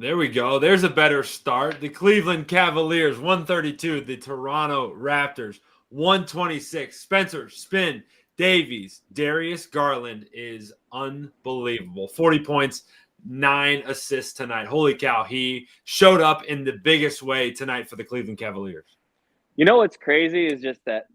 There we go. There's a better start. The Cleveland Cavaliers 132, the Toronto Raptors 126. Spencer, spin, Davies, Darius Garland is unbelievable. 40 points, 9 assists tonight. Holy cow. He showed up in the biggest way tonight for the Cleveland Cavaliers. You know what's crazy is just that,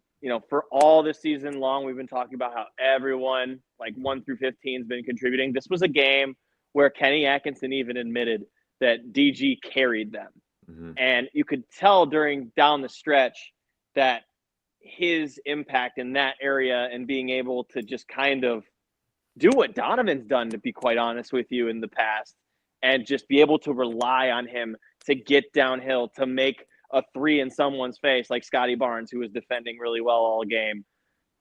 for all the season long, we've been talking about how everyone, like 1 through 15, has been contributing. This was a game where Kenny Atkinson even admitted that DG carried them. Mm-hmm. And you could tell down the stretch that his impact in that area and being able to just kind of do what Donovan's done, to be quite honest with you, in the past, and just be able to rely on him to get downhill, to make a three in someone's face, like Scotty Barnes, who was defending really well all game.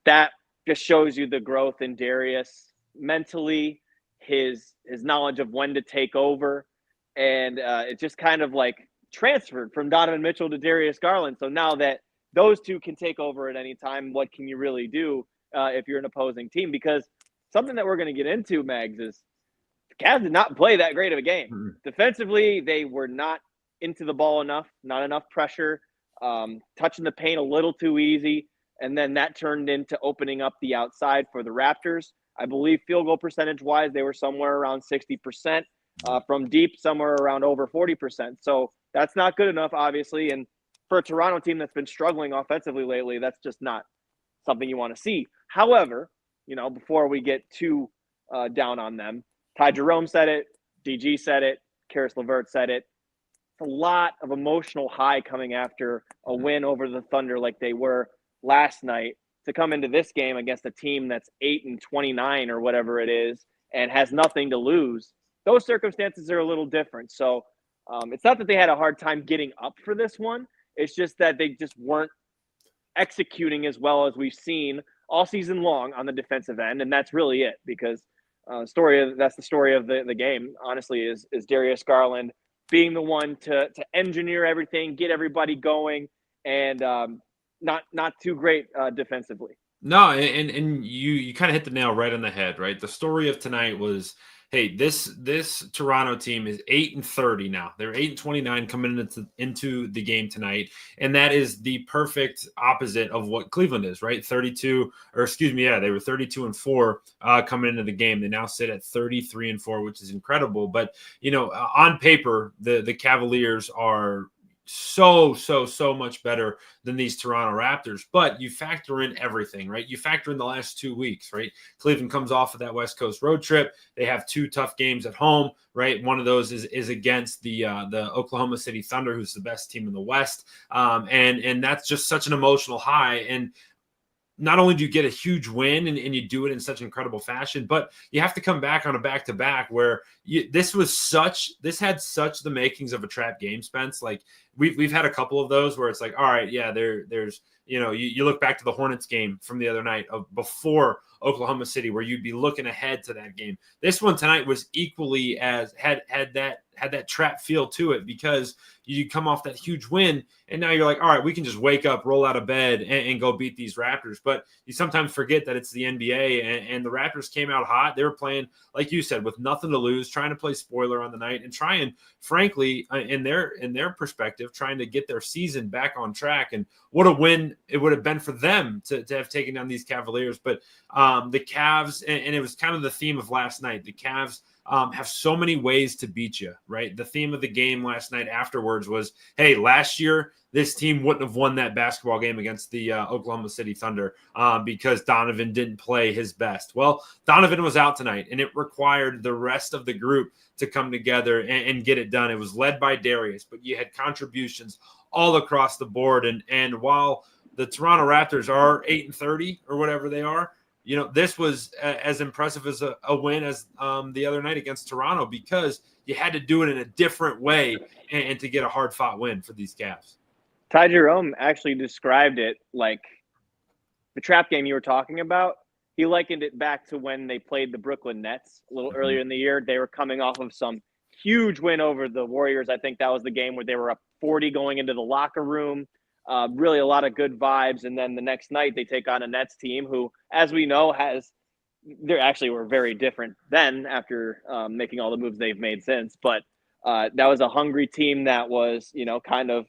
That just shows you the growth in Darius mentally, his knowledge of when to take over. And it just kind of like transferred from Donovan Mitchell to Darius Garland. So now that those two can take over at any time, what can you really do if you're an opposing team? Because something that we're going to get into, Mags, is the Cavs did not play that great of a game. Mm-hmm. Defensively, they were not into the ball enough, not enough pressure, touching the paint a little too easy. And then that turned into opening up the outside for the Raptors. I believe field goal percentage-wise, they were somewhere around 60%. From deep, somewhere around over 40%. So that's not good enough, obviously. And for a Toronto team that's been struggling offensively lately, that's just not something you want to see. However, before we get too down on them, Ty Jerome said it, DG said it, Karis LeVert said it. It's a lot of emotional high coming after a win over the Thunder like they were last night, to come into this game against a team that's 8-29 or whatever it is and has nothing to lose. Those circumstances are a little different. So it's not that they had a hard time getting up for this one. It's just that they just weren't executing as well as we've seen all season long on the defensive end. And that's really it, because that's the story of the game, honestly, is Darius Garland being the one to engineer everything, get everybody going, and not too great defensively. No, and you kind of hit the nail right on the head, right? The story of tonight was, hey, this Toronto team is 8-30 now. They're 8-29 coming into the game tonight, and that is the perfect opposite of what Cleveland is, right? They were 32-4 coming into the game. They now sit at 33-4, which is incredible. But on paper, the Cavaliers are so much better than these Toronto Raptors, but you factor in everything, right? You factor in the last 2 weeks, right? Cleveland comes off of that West Coast road trip. They have 2 tough games at home, right? One of those is against the Oklahoma City Thunder, who's the best team in the West, and that's just such an emotional high. And not only do you get a huge win and you do it in such incredible fashion, but you have to come back on a back-to-back where this had such the makings of a trap game, Spence. Like we've had a couple of those where it's like, all right, yeah, there's you look back to the Hornets game from the other night of before Oklahoma City, where you'd be looking ahead to that game. This one tonight was equally as had that trap feel to it, because you come off that huge win and now you're like, all right, we can just wake up, roll out of bed and go beat these Raptors. But you sometimes forget that it's the NBA, and the Raptors came out hot. They were playing, like you said, with nothing to lose, trying to play spoiler on the night and trying, frankly, in their perspective, trying to get their season back on track. And what a win it would have been for them to have taken down these Cavaliers. But the Cavs, and it was kind of the theme of last night, the Cavs have so many ways to beat you, right? The theme of the game last night afterwards was, hey, last year, this team wouldn't have won that basketball game against the Oklahoma City Thunder because Donovan didn't play his best. Well, Donovan was out tonight, and it required the rest of the group to come together and get it done. It was led by Darius, but you had contributions all across the board. And while the Toronto Raptors are 8-30 or whatever they are, this was as impressive as a win as the other night against Toronto, because you had to do it in a different way and to get a hard-fought win for these Cavs. Ty Jerome actually described it like the trap game you were talking about. He likened it back to when they played the Brooklyn Nets a little earlier in the year. They were coming off of some huge win over the Warriors. I think that was the game where they were up 40 going into the locker room. Really a lot of good vibes. And then the next night they take on a Nets team who, as we know, they actually were very different then after making all the moves they've made since. But That was a hungry team that was, kind of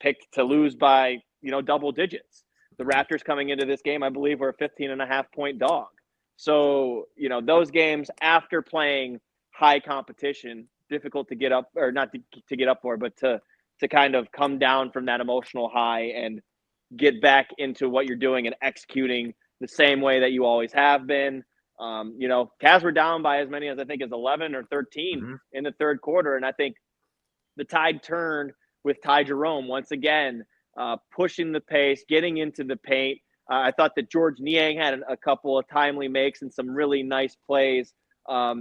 picked to lose by, double digits. The Raptors coming into this game, I believe, were a 15.5-point dog. So, those games after playing high competition, difficult to get up, or not to get up for, but to kind of come down from that emotional high and get back into what you're doing and executing the same way that you always have been. Cavs were down by as many as I think as 11 or 13 in the third quarter. And I think the tide turned with Ty Jerome once again, pushing the pace, getting into the paint. I thought that George Niang had a couple of timely makes and some really nice plays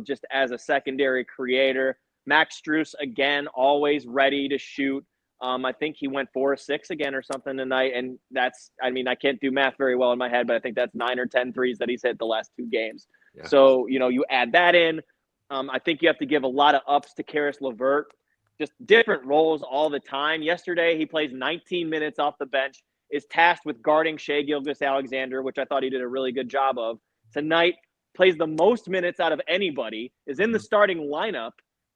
just as a secondary creator. Max Strus, again, always ready to shoot. I think he went 4 or 6 again or something tonight. And I can't do math very well in my head, but I think that's 9 or 10 threes that he's hit the last 2 games. Yeah. So, you add that in. I think you have to give a lot of ups to Karis LeVert. Just different roles all the time. Yesterday, he plays 19 minutes off the bench, is tasked with guarding Shai Gilgeous-Alexander, which I thought he did a really good job of. Tonight, plays the most minutes out of anybody, is in the starting lineup,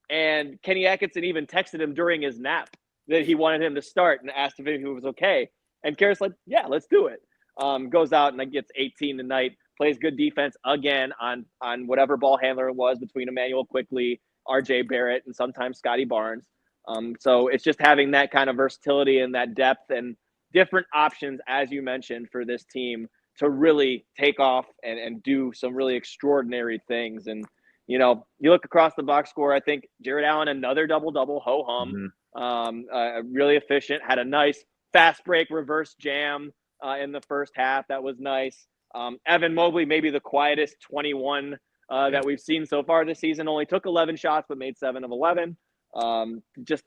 and Kenny Atkinson even texted him during his nap that he wanted him to start and asked if he was okay. And Karis like, yeah, let's do it. Goes out and gets 18 tonight, plays good defense again on whatever ball handler it was between Emmanuel Quickley, RJ Barrett, and sometimes Scotty Barnes. So it's just having that kind of versatility and that depth and different options, as you mentioned, for this team to really take off and do some really extraordinary things. And, you look across the box score, I think Jared Allen, another double-double, ho-hum, really efficient, had a nice fast break reverse jam in the first half. That was nice. Evan Moeglin, maybe the quietest 21 that we've seen so far this season, only took 11 shots but made 7 of 11. Just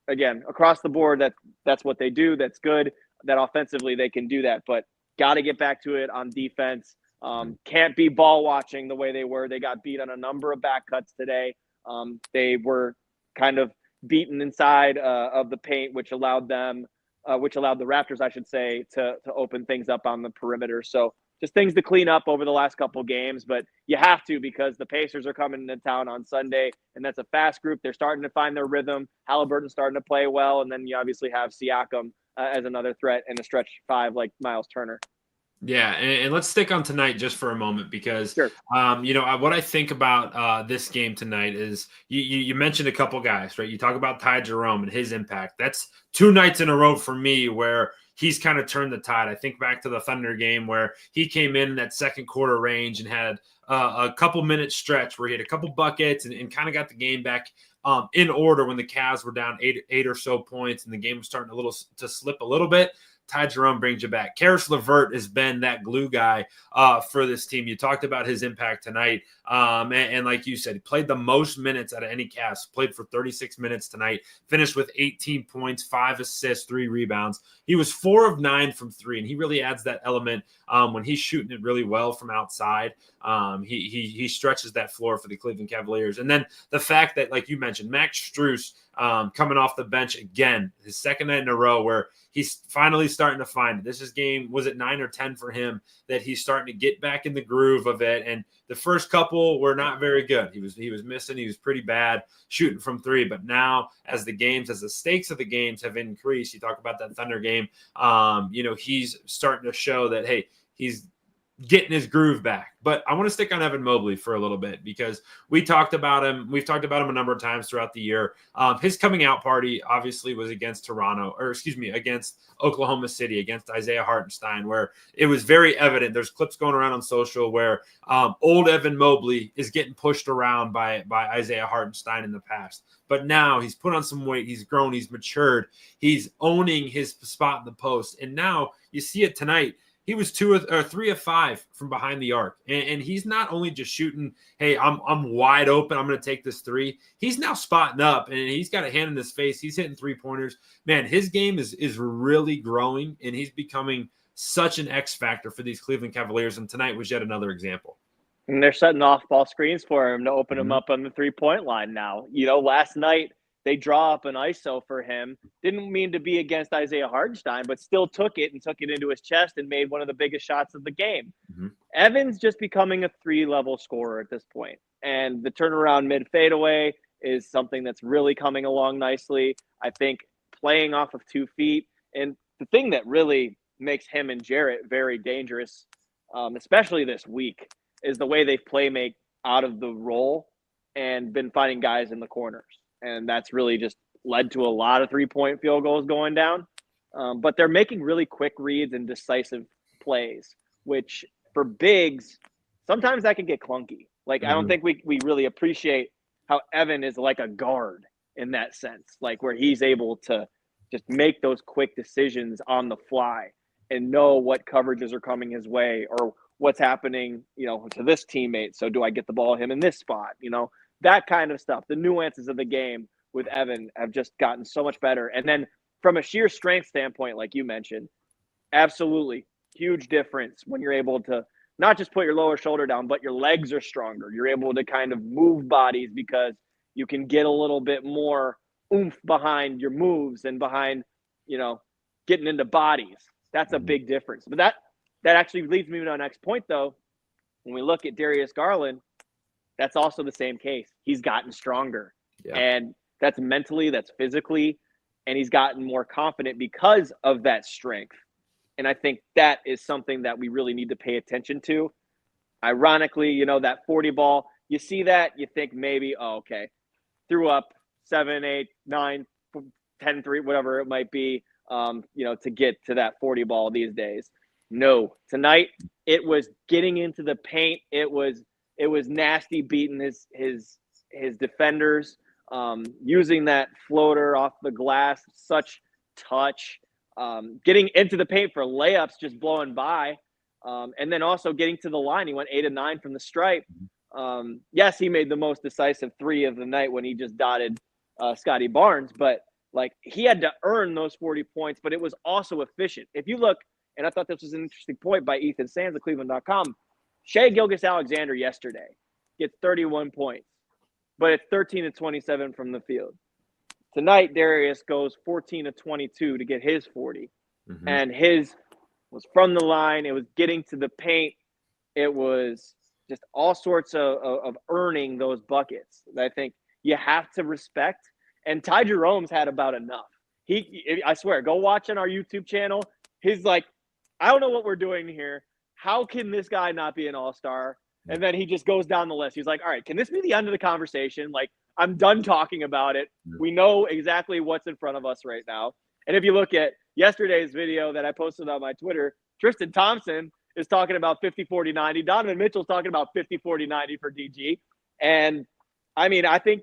again across the board, that's what they do. That's good. That offensively they can do that, but got to get back to it on defense. Can't be ball watching the way they were. They got beat on a number of back cuts today. They were kind of beaten inside of the paint, which allowed the Raptors, I should say, to open things up on the perimeter. So just things to clean up over the last couple games, but you have to, because the Pacers are coming into town on Sunday, and that's a fast group. They're starting to find their rhythm. Halliburton's starting to play well, and then you obviously have Siakam as another threat in a stretch 5 like Miles Turner. Yeah, and let's stick on tonight just for a moment, because, sure. What I think about this game tonight is you mentioned a couple guys, right? You talk about Ty Jerome and his impact. That's 2 nights in a row for me where he's kind of turned the tide. I think back to the Thunder game where he came in that second quarter range and had a couple minute stretch where he had a couple buckets and kind of got the game back in order when the Cavs were down eight or so points and the game was starting to slip a little bit. Ty Jerome brings you back. Karis LeVert has been that glue guy for this team. You talked about his impact tonight. And like you said, he played the most minutes out of any Cavs, played for 36 minutes tonight, finished with 18 points, 5 assists, 3 rebounds. He was 4 of 9 from 3, and he really adds that element when he's shooting it really well from outside. He stretches that floor for the Cleveland Cavaliers. And then the fact that, like you mentioned, Max Strus coming off the bench again, his second night in a row where he's finally starting to find it. This is game, was it 9 or 10 for him, that he's starting to get back in the groove of it. And the first couple were not very good. He was missing. He was pretty bad shooting from 3. But now as the stakes of the games have increased, you talk about that Thunder game, he's starting to show that, hey, he's getting his groove back. But I want to stick on Evan Moeglin for a little bit, because we've talked about him a number of times throughout the year. His coming out party obviously was against against Oklahoma City, against Isaiah Hartenstein, where it was very evident. There's clips going around on social where old Evan Moeglin is getting pushed around by Isaiah Hartenstein in the past. But now he's put on some weight. He's grown. He's matured. He's owning his spot in the post. And now you see it tonight. He was 3 of 5 from behind the arc. And he's not only just shooting, hey, I'm wide open, I'm going to take this 3. He's now spotting up, and he's got a hand in his face. He's hitting 3-pointers. Man, his game is really growing, and he's becoming such an X factor for these Cleveland Cavaliers. And tonight was yet another example. And they're setting off ball screens for him to open him up on the 3-point line now. Last night, they draw up an ISO for him. Didn't mean to be against Isaiah Hartenstein, but still took it into his chest and made one of the biggest shots of the game. Evan's just becoming a 3-level scorer at this point. And the turnaround mid fadeaway is something that's really coming along nicely. I think playing off of 2 feet, and the thing that really makes him and Jarrett very dangerous, especially this week, is the way they make out of the roll and been finding guys in the corners. And that's really just led to a lot of 3-point field goals going down. But they're making really quick reads and decisive plays, which for bigs, sometimes that can get clunky. Like, I don't think we really appreciate how Evan is like a guard in that sense, like where he's able to just make those quick decisions on the fly and know what coverages are coming his way or what's happening, to this teammate. So do I get the ball him in this spot? That kind of stuff. The nuances of the game with Evan have just gotten so much better. And then from a sheer strength standpoint, like you mentioned, absolutely huge difference when you're able to not just put your lower shoulder down, but your legs are stronger. You're able to kind of move bodies because you can get a little bit more oomph behind your moves and behind, getting into bodies. That's a big difference. But that actually leads me to our next point, though. When we look at Darius Garland, that's also the same case. He's gotten stronger. Yeah. And that's mentally, that's physically, and he's gotten more confident because of that strength. And I think that is something that we really need to pay attention to. Ironically, that 40 ball, you see that, you think maybe, oh, okay, threw up 7, 8, 9, 10, 3, whatever it might be, to get to that 40 ball these days. No, tonight it was getting into the paint. It was nasty beating his defenders, using that floater off the glass, such touch. Getting into the paint for layups, just blowing by. And then also getting to the line. He went 8 of 9 from the stripe. Yes, he made the most decisive 3 of the night when he just dotted Scotty Barnes. But, he had to earn those 40 points, but it was also efficient. If you look, and I thought this was an interesting point by Ethan Sands of Cleveland.com, Shai Gilgeous-Alexander yesterday gets 31 points, but it's 13 of 27 from the field. Tonight, Darius goes 14 of 22 to get his 40. And his was from the line. It was getting to the paint. It was just all sorts of earning those buckets that I think you have to respect. And Ty Jerome's had about enough. I swear, go watch on our YouTube channel. He's like, I don't know what we're doing here. How can this guy not be an all-star? And then he just goes down the list. He's like, all right, can this be the end of the conversation? I'm done talking about it. We know exactly what's in front of us right now. And if you look at yesterday's video that I posted on my Twitter, Tristan Thompson is talking about 50-40-90. Donovan Mitchell's talking about 50-40-90 for DG. And, I think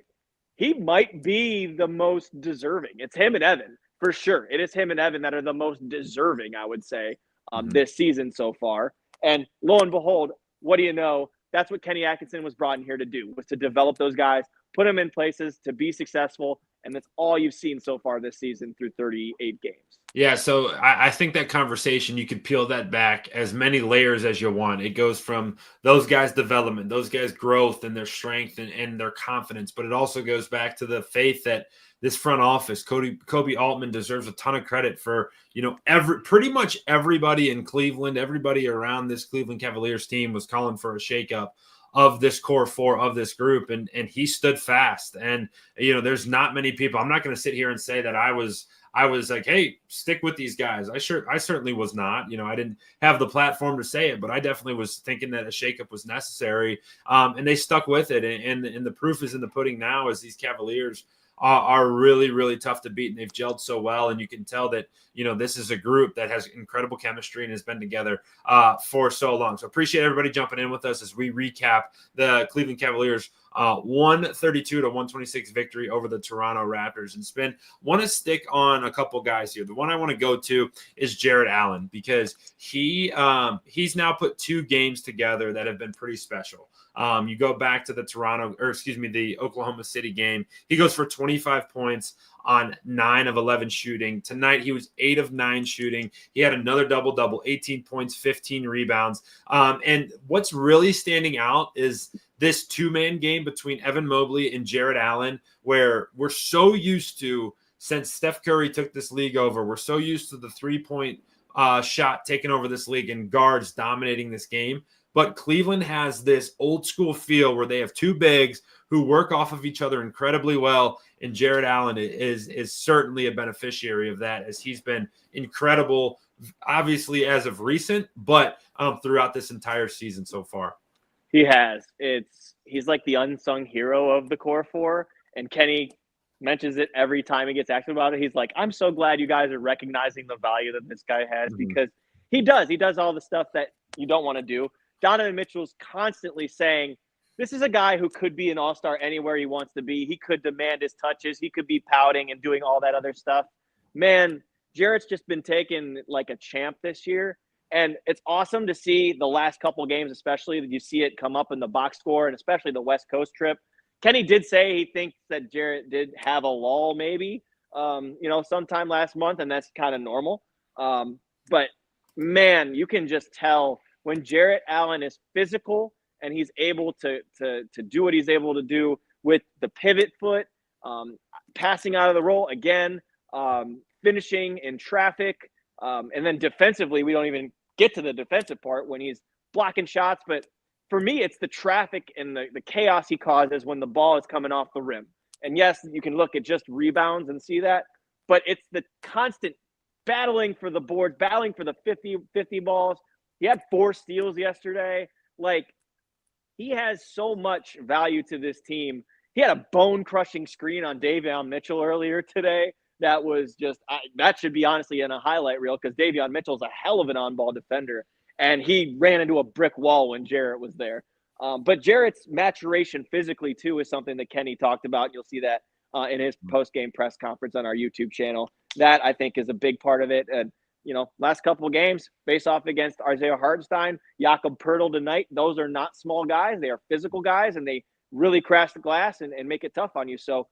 he might be the most deserving. It's him and Evan, for sure. It is him and Evan that are the most deserving, I would say, this season so far. And lo and behold, what do you know? That's what Kenny Atkinson was brought in here to do, was to develop those guys, put them in places to be successful. And that's all you've seen so far this season through 38 games. Yeah, so I think that conversation, you could peel that back as many layers as you want. It goes from those guys' development, those guys' growth and their strength and their confidence. But it also goes back to the faith that this front office, Kobe Altman deserves a ton of credit for, pretty much everybody in Cleveland, everybody around this Cleveland Cavaliers team was calling for a shakeup of this core 4 of this group. And he stood fast. And, there's not many people. I'm not going to sit here and say that I was like, hey, stick with these guys. I certainly was not. I didn't have the platform to say it, but I definitely was thinking that a shakeup was necessary. And they stuck with it. And the proof is in the pudding now, as these Cavaliers are really, really tough to beat, and they've gelled so well. And you can tell that, this is a group that has incredible chemistry and has been together for so long. So appreciate everybody jumping in with us as we recap the Cleveland Cavaliers 132-126 victory over the Toronto Raptors. And want to stick on a couple guys here. The one I want to go to is Jarrett Allen, because he's now put 2 games together that have been pretty special. You go back to the Oklahoma City game. He goes for 25 points on 9 of 11 shooting. Tonight, he was 8 of 9 shooting. He had another double-double, 18 points, 15 rebounds. And what's really standing out is this 2-man game between Evan Mobley and Jarrett Allen, where we're so used to, since Steph Curry took this league over, we're so used to the 3-point shot taking over this league and guards dominating this game. but Cleveland has this old school feel where they have two bigs who work off of each other incredibly well, and Jarrett Allen is certainly a beneficiary of that, as he's been incredible, obviously as of recent, but throughout this entire season so far. He has. He's like the unsung hero of the core four, and Kenny mentions it every time he gets asked about it. He's like, I'm so glad you guys are recognizing the value that this guy has, because he does all the stuff that you don't want to do. Donovan Mitchell's constantly saying, this is a guy who could be an all-star anywhere he wants to be. He could demand his touches. He could be pouting and doing all that other stuff. Man, Jarrett's just been taken like a champ this year. And it's awesome to see the last couple of games, especially that you see it come up in the box score, and especially the West Coast trip. Kenny did say he thinks that Jarrett did have a lull maybe, sometime last month, and that's kind of normal. But, man, you can just tell when Jarrett Allen is physical and he's able to do what he's able to do with the pivot foot, passing out of the roll again, finishing in traffic, and then defensively, we don't even get to the defensive part when he's blocking shots. But for me, it's the traffic and the chaos he causes when the ball is coming off the rim. And yes, you can look at just rebounds and see that, but it's the constant battling for the boards, battling for the 50 balls. He had 4 steals yesterday. Like, he has so much value to this team. He had a bone-crushing screen on Davion Mitchell earlier today. That was just that should be honestly in a highlight reel, because Davion Mitchell's a hell of an on-ball defender, and he ran into a brick wall when Jarrett was there. But Jarrett's maturation physically, too, is something that Kenny talked about. You'll see that in his post-game press conference on our YouTube channel. That, I think, is a big part of it. And, last couple of games, face off against Isaiah Hartenstein, Jakob Poeltl tonight. Those are not small guys. They are physical guys, and they really crash the glass and make it tough on you. So,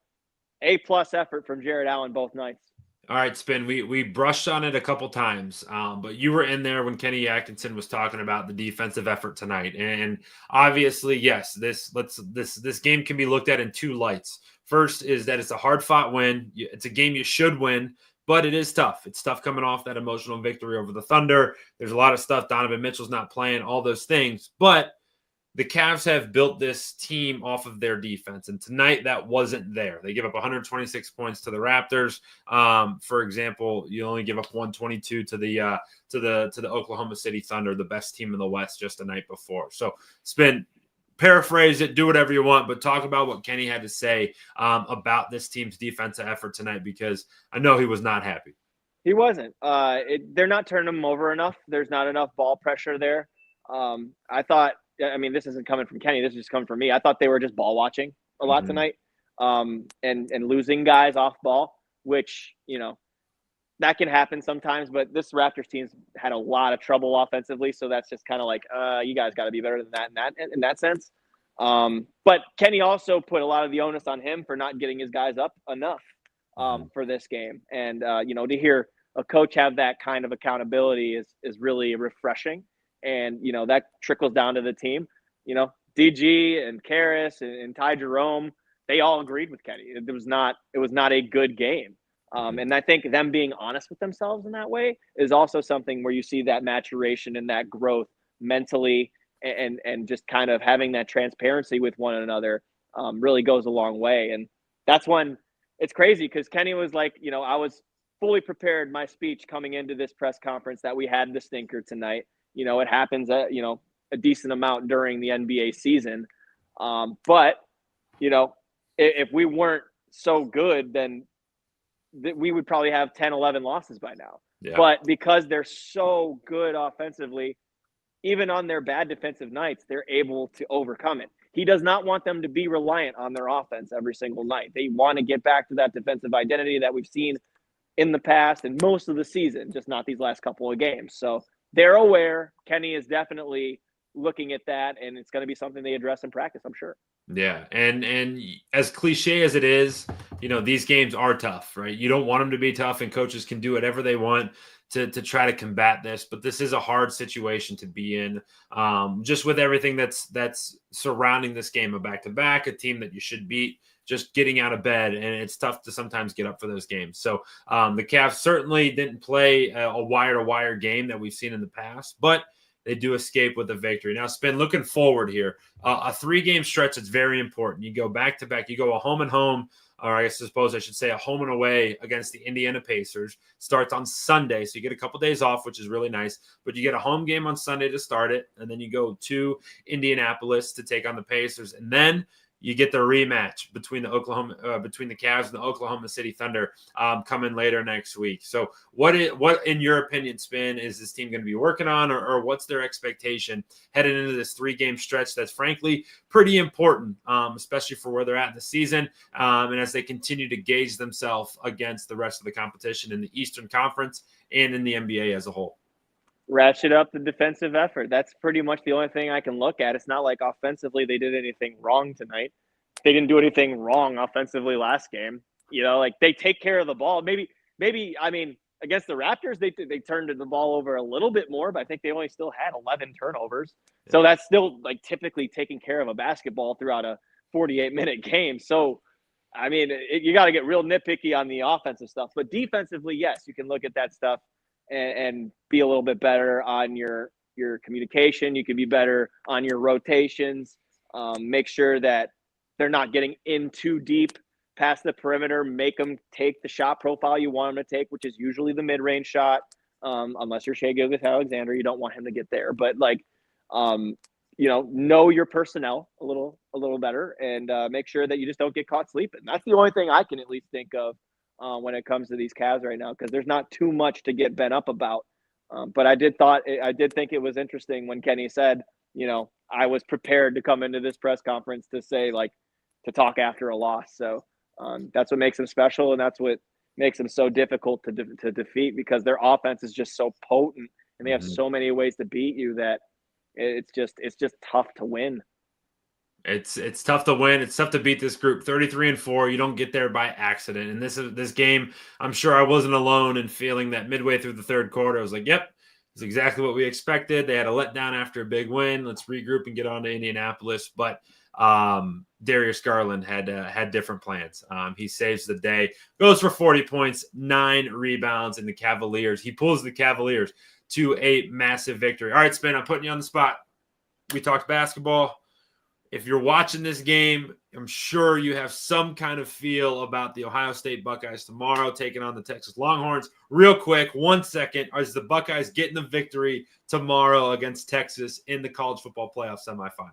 A-plus effort from Jarrett Allen both nights. All right, Spin. We brushed on it a couple times, but you were in there when Kenny Atkinson was talking about the defensive effort tonight, and obviously, yes, this game can be looked at in 2 lights. First is that it's a hard-fought win. It's a game you should win, but it is tough. It's tough coming off that emotional victory over the Thunder. There's a lot of stuff. Donovan Mitchell's not playing, all those things, but the Cavs have built this team off of their defense, and tonight that wasn't there. They give up 126 points to the Raptors. For example, you only give up 122 to the Oklahoma City Thunder, the best team in the West, just the night before. So, Spin, paraphrase it, do whatever you want, but talk about what Kenny had to say about this team's defensive effort tonight, because I know he was not happy. He wasn't. They're not turning him over enough. There's not enough ball pressure there. This isn't coming from Kenny. This is just coming from me. I thought they were just ball watching a lot tonight, and losing guys off ball, which, that can happen sometimes. But this Raptors team's had a lot of trouble offensively, so that's just kind of like, you guys got to be better than that in that sense. But Kenny also put a lot of the onus on him for not getting his guys up enough for this game, and to hear a coach have that kind of accountability is really refreshing. And, that trickles down to the team. DG and Karras and Ty Jerome, they all agreed with Kenny. It was not a good game. And I think them being honest with themselves in that way is also something where you see that maturation and that growth mentally, and just kind of having that transparency with one another really goes a long way. And that's when it's crazy, because Kenny was like, I was fully prepared, my speech coming into this press conference, that we had the stinker tonight. It happens at, a decent amount during the NBA season. But, if we weren't so good, then we would probably have 10, 11 losses by now. Yeah. But because they're so good offensively, even on their bad defensive nights, they're able to overcome it. He does not want them to be reliant on their offense every single night. They want to get back to that defensive identity that we've seen in the past and most of the season, just not these last couple of games. So they're aware. Kenny is definitely looking at that, and it's going to be something they address in practice, I'm sure. Yeah, and as cliche as it is, these games are tough, right? You don't want them to be tough, and coaches can do whatever they want to try to combat this, but this is a hard situation to be in, just with everything that's surrounding this game, a back-to-back, a team that you should beat, just getting out of bed, and it's tough to sometimes get up for those games. So the Cavs certainly didn't play a wire-to-wire game that we've seen in the past, but they do escape with a victory. Now, Spin, looking forward here, a 3-game stretch is very important. You go back-to-back. You go a home and home, or I suppose I should say a home and away against the Indiana Pacers. Starts on Sunday, so you get a couple days off, which is really nice. But you get a home game on Sunday to start it, and then you go to Indianapolis to take on the Pacers, and then you get the rematch between the Cavs and the Oklahoma City Thunder coming later next week. So what in your opinion, Spin, is this team going to be working on, or what's their expectation heading into this 3-game stretch that's frankly pretty important, especially for where they're at in the season, and as they continue to gauge themselves against the rest of the competition in the Eastern Conference and in the NBA as a whole? Ratchet up the defensive effort. That's pretty much the only thing I can look at. It's not like offensively they did anything wrong tonight. They didn't do anything wrong offensively last game. Like they take care of the ball. Maybe I mean, against the Raptors, they turned the ball over a little bit more, but I think they only still had 11 turnovers. Yeah. So that's still like typically taking care of a basketball throughout a 48-minute game. So, I mean, you got to get real nitpicky on the offensive stuff. But defensively, yes, you can look at that stuff and be a little bit better on your communication. You can be better on your rotations. Make sure that they're not getting in too deep past the perimeter. Make them take the shot profile you want them to take, which is usually the mid-range shot. Unless you're Shai Gilgeous-Alexander, you don't want him to get there. But know your personnel a little better, and make sure that you just don't get caught sleeping. That's the only thing I can at least think of when it comes to these Cavs right now, because there's not too much to get bent up about. But I did think it was interesting when Kenny said, I was prepared to come into this press conference to say, to talk after a loss. So that's what makes them special, and that's what makes them so difficult to defeat, because their offense is just so potent and they have so many ways to beat you that it's just tough to win. It's tough to win. It's tough to beat this group. 33-4. You don't get there by accident. And this game, I'm sure I wasn't alone in feeling that midway through the third quarter, I was like, yep, it's exactly what we expected. They had a letdown after a big win. Let's regroup and get on to Indianapolis. But Darius Garland had different plans. He saves the day, goes for 40 points, 9 rebounds in the Cavaliers. He pulls the Cavaliers to a massive victory. All right, Spin, I'm putting you on the spot. We talked basketball. If you're watching this game, I'm sure you have some kind of feel about the Ohio State Buckeyes tomorrow taking on the Texas Longhorns. Real quick, 1 second. Is the Buckeyes getting the victory tomorrow against Texas in the college football playoff semifinal?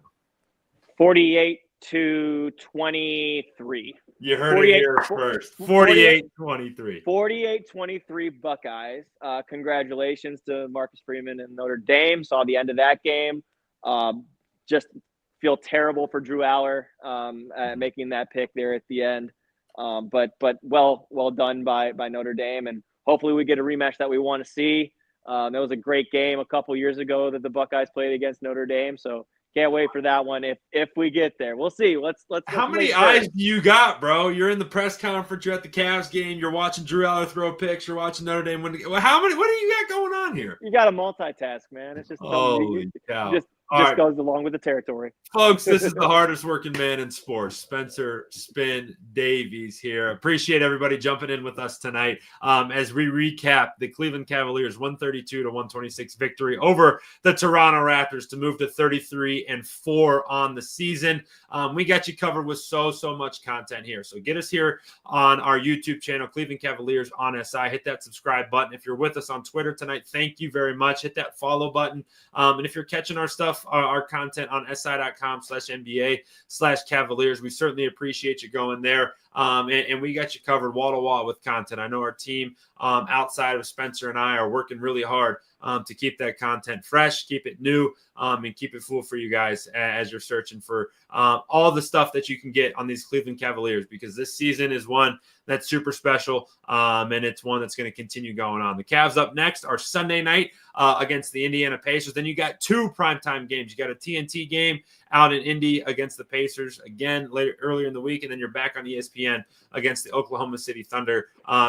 48-23. You heard it here first. 48-23. 48-23 Buckeyes. Congratulations to Marcus Freeman and Notre Dame. Saw the end of that game. Just feel terrible for Drew Aller making that pick there at the end. But well done by Notre Dame, and hopefully we get a rematch that we want to see. That was a great game a couple years ago that the Buckeyes played against Notre Dame, so can't wait for that one if we get there. We'll see. Let's How many eyes do you got, bro? You're in the press conference, you're at the Cavs game, you're watching Drew Aller throw picks, you're watching Notre Dame win. What do you got going on here? You got to multitask, man. It's just just goes along with the territory. Folks, this is the hardest working man in sports, Spencer Spin Davies here. Appreciate everybody jumping in with us tonight as we recap the Cleveland Cavaliers 132-126 victory over the Toronto Raptors to move to 33-4 on the season. We got you covered with so much content here. So get us here on our YouTube channel, Cleveland Cavaliers on SI. Hit that subscribe button. If you're with us on Twitter tonight, thank you very much. Hit that follow button. And if you're catching our stuff, our content on si.com/NBA/Cavaliers. We certainly appreciate you going there. And we got you covered wall to wall with content. I know our team outside of Spencer and I are working really hard to keep that content fresh, keep it new, and keep it full for you guys as you're searching for all the stuff that you can get on these Cleveland Cavaliers, because this season is one that's super special, and it's one that's going to continue going on. The Cavs up next are Sunday night against the Indiana Pacers. Then you got 2 primetime games. You got a TNT game out in Indy against the Pacers again earlier in the week, and then you're back on ESPN against the Oklahoma City Thunder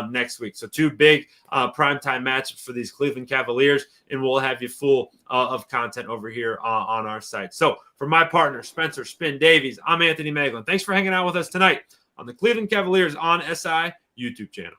next week. So 2 big primetime matchups for these Cleveland Cavaliers, and we'll have you full of content over here on our site. So for my partner, Spencer Spin Davies, I'm Anthony Moeglin. Thanks for hanging out with us tonight on the Cleveland Cavaliers on SI YouTube channel.